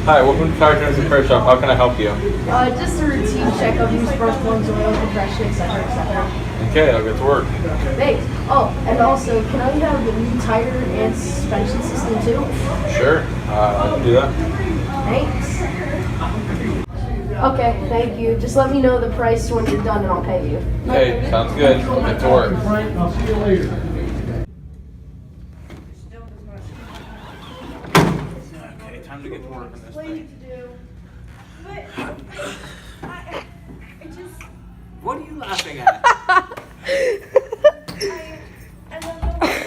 Hi, welcome to Tire Turns Repair Shop. How can I help you? Just a routine checkup, use brush plugs, oil, compression, etc., etc. Okay, I'll get to work. Thanks. Oh, and also, can I have the new tire and suspension system too? Sure, I can do that. Thanks. Okay, thank you. Just let me know the price when you're done and I'll pay you. Okay, sounds good. I'll get to work. Frank, I'll see you later. Okay, time to get to work on this thing. What are you laughing at?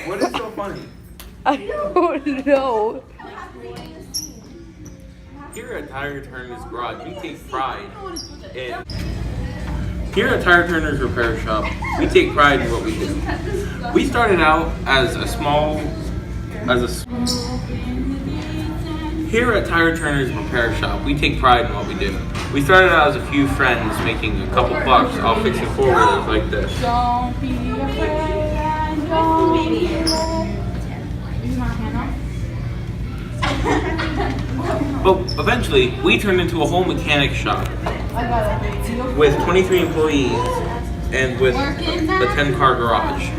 What is so funny? I don't know. Here at Tire Turners Garage, we take pride in. Here at Tire Turners Repair Shop, we take pride in what we do. We started out as Here at Tire Turners Repair Shop, we take pride in what we do. We started out as a few friends making a couple bucks off fixing four-wheelers like this. Don't be afraid. Don't be afraid. But eventually, we turned into a whole mechanic shop with 23 employees and with a 10-car garage.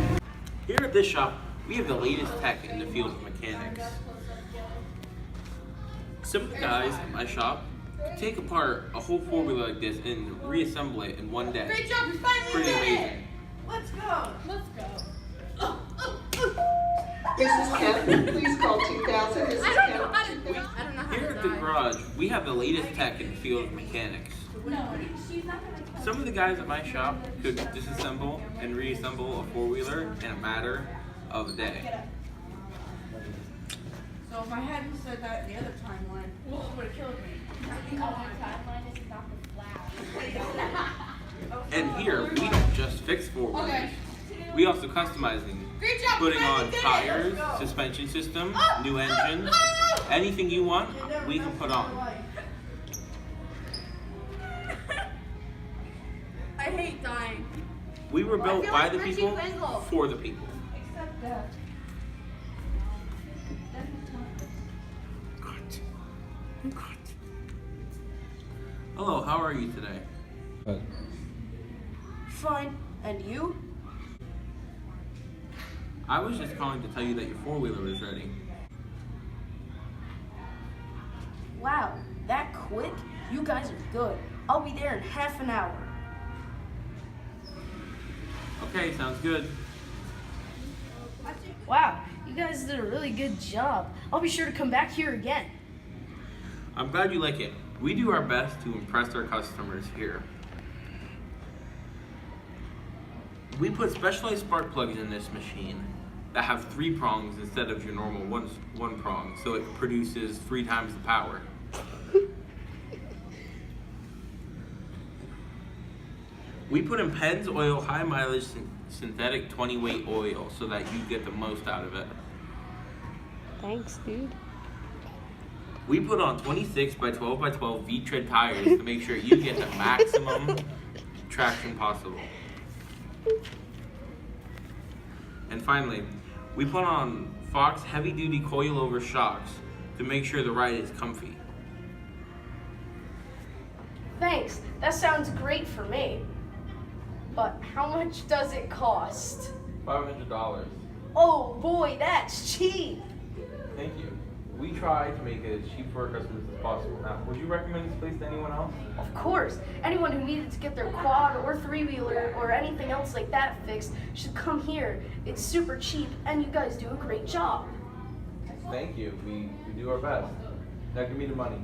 Here at this shop, we have the latest tech in the field of mechanics. Some of the guys at my shop take apart a whole four-wheeler like this and reassemble it in one day. Great job, you're finally Pretty in it. amazing. Let's go. Let's go. Mrs. Kemp, please call 2000. Mrs. I don't know Kemp. how to do. I don't know how Here to at the drive. garage, we have the latest tech in the field of mechanics. No, she's not gonna. Some of the guys at my shop could disassemble and reassemble a four-wheeler in a matter of a day. So if I hadn't said that the other timeline, it would have killed me. And here, we don't just fix four-wheelers. Okay. We also customize them, Great job. putting finally on did it. tires, Let's go. suspension system, Oh, new engine, no! anything you want, we can put on. I hate dying. We were built feel by like the Richie people, Wendell. for the people. Except that. Hello, how are you today? Fine. And you? I was just calling to tell you that your four-wheeler is ready. Wow, that quick? You guys are good. I'll be there in half an hour. Okay, sounds good. Wow, you guys did a really good job. I'll be sure to come back here again. I'm glad you like it. We do our best to impress our customers here. We put specialized spark plugs in this machine that have 3 prongs instead of your normal one prong, so it produces 3 times the power. We put in Pennzoil high mileage synthetic 20-weight oil so that you get the most out of it. Thanks, dude. We put on 26 by 12 by 12 V-tread tires to make sure you get the maximum traction possible. And finally, we put on Fox heavy-duty coilover shocks to make sure the ride is comfy. Thanks. That sounds great for me. But how much does it cost? $500. Oh boy, that's cheap. Thank you. We try to make it as cheap for our customers as possible. Now, would you recommend this place to anyone else? Of course, anyone who needed to get their quad or three-wheeler or anything else like that fixed should come here. It's super cheap and you guys do a great job. Thank you. We do our best. Now give me the money.